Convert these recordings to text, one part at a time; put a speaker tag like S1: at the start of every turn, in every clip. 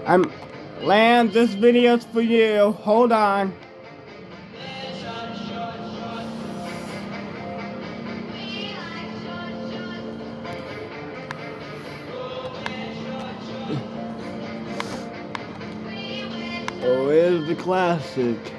S1: I'm Lance, this video's for you. Hold on. Oh, here's the classic.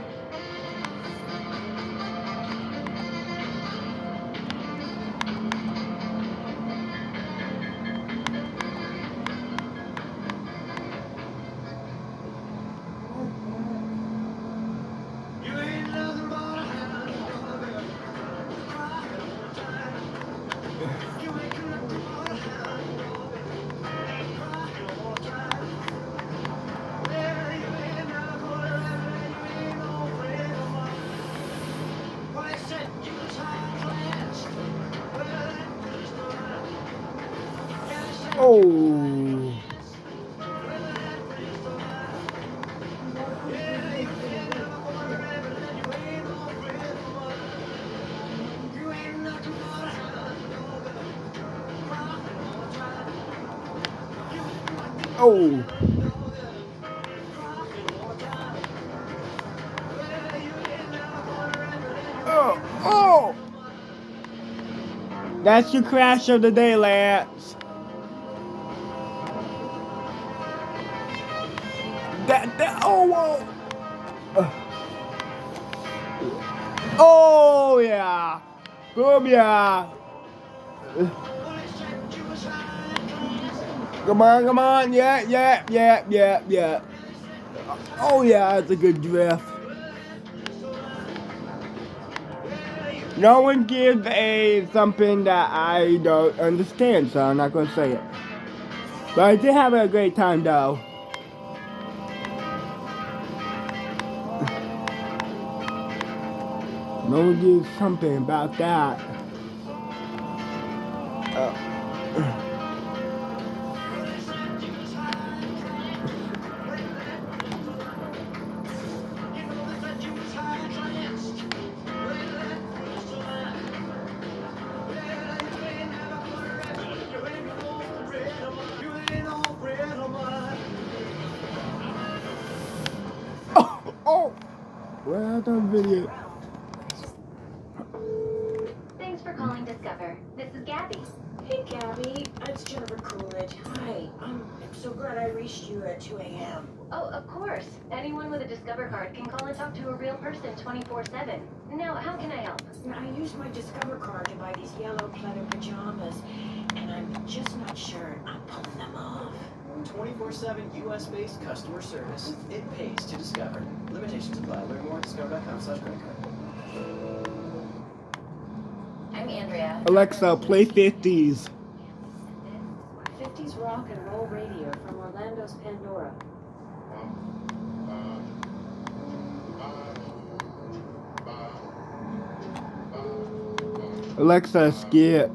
S1: Oh. Oh. Oh. Oh. That's your crash of the day, Lance. Oh, whoa. Oh, yeah. Boom, yeah. Come on. Yeah. Oh, yeah, that's a good drift. No one gives something that I don't understand, so I'm not going to say it. But I did have a great time, though. No one gives something about that. Oh! Well done, video.
S2: Thanks for calling Discover. This is Gabby.
S3: Hey, Gabby. It's Jennifer Coolidge. Hi. I'm so glad I reached you at 2 a.m.
S2: Oh, of course. Anyone with a Discover card can call and talk to a real person 24/7. Now, how can I help?
S3: I used my Discover card to buy these yellow pleather pajamas, and I'm just not sure I'm pulling them off.
S4: 24/7 US-based customer service. It pays to Discover. Limitations apply. Learn more at discover.com/credit card.
S2: I'm Andrea.
S1: Alexa, play 50s.
S3: 50s rock and roll radio from Orlando's Pandora.
S1: Alexa, skip.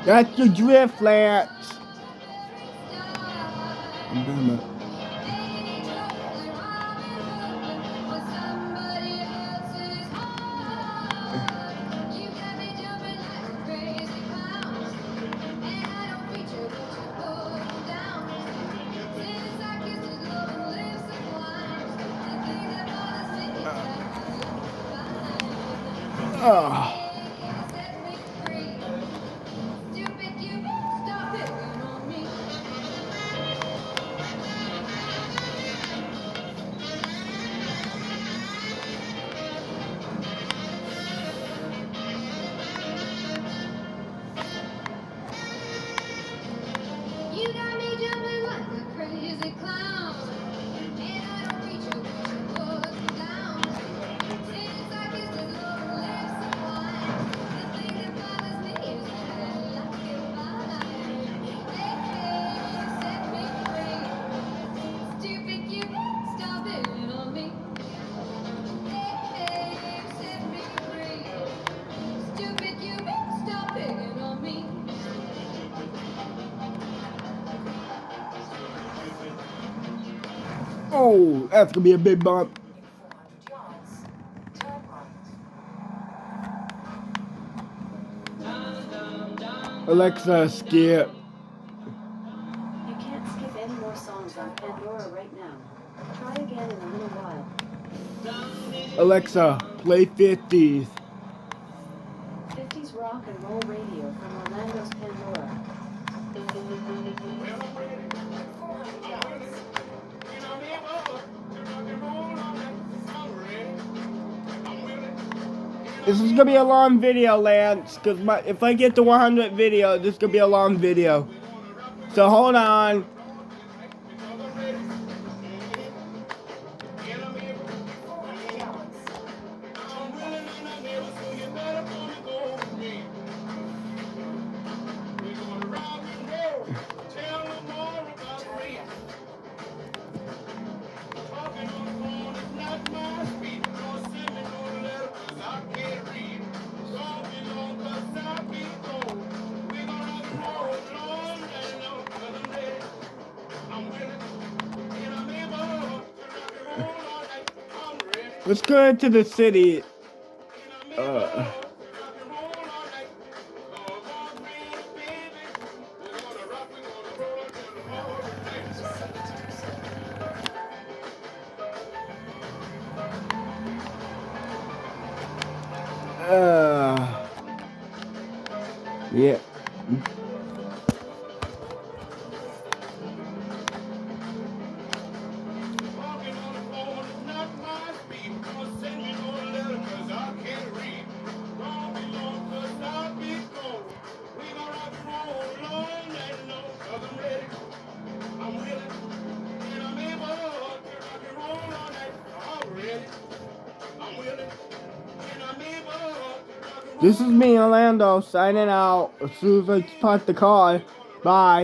S1: That's the drift, Lance. Oh, that's gonna be a big bump.
S3: 400 yards. Turn right.
S1: Alexa, skip.
S5: You can't skip any more songs on Pandora right now. Try again in a little while.
S1: Alexa, play 50s.
S5: 50s rock and roll radio from Orlando's Pandora.
S3: 400 yards.
S1: This is gonna be a long video, Lance, because if I get to 100 video, this is gonna be a long video. So hold on.
S3: 400 yards.
S1: Let's go into the city. Yeah. This is me, Orlando, signing out as soon as I park the car. Bye.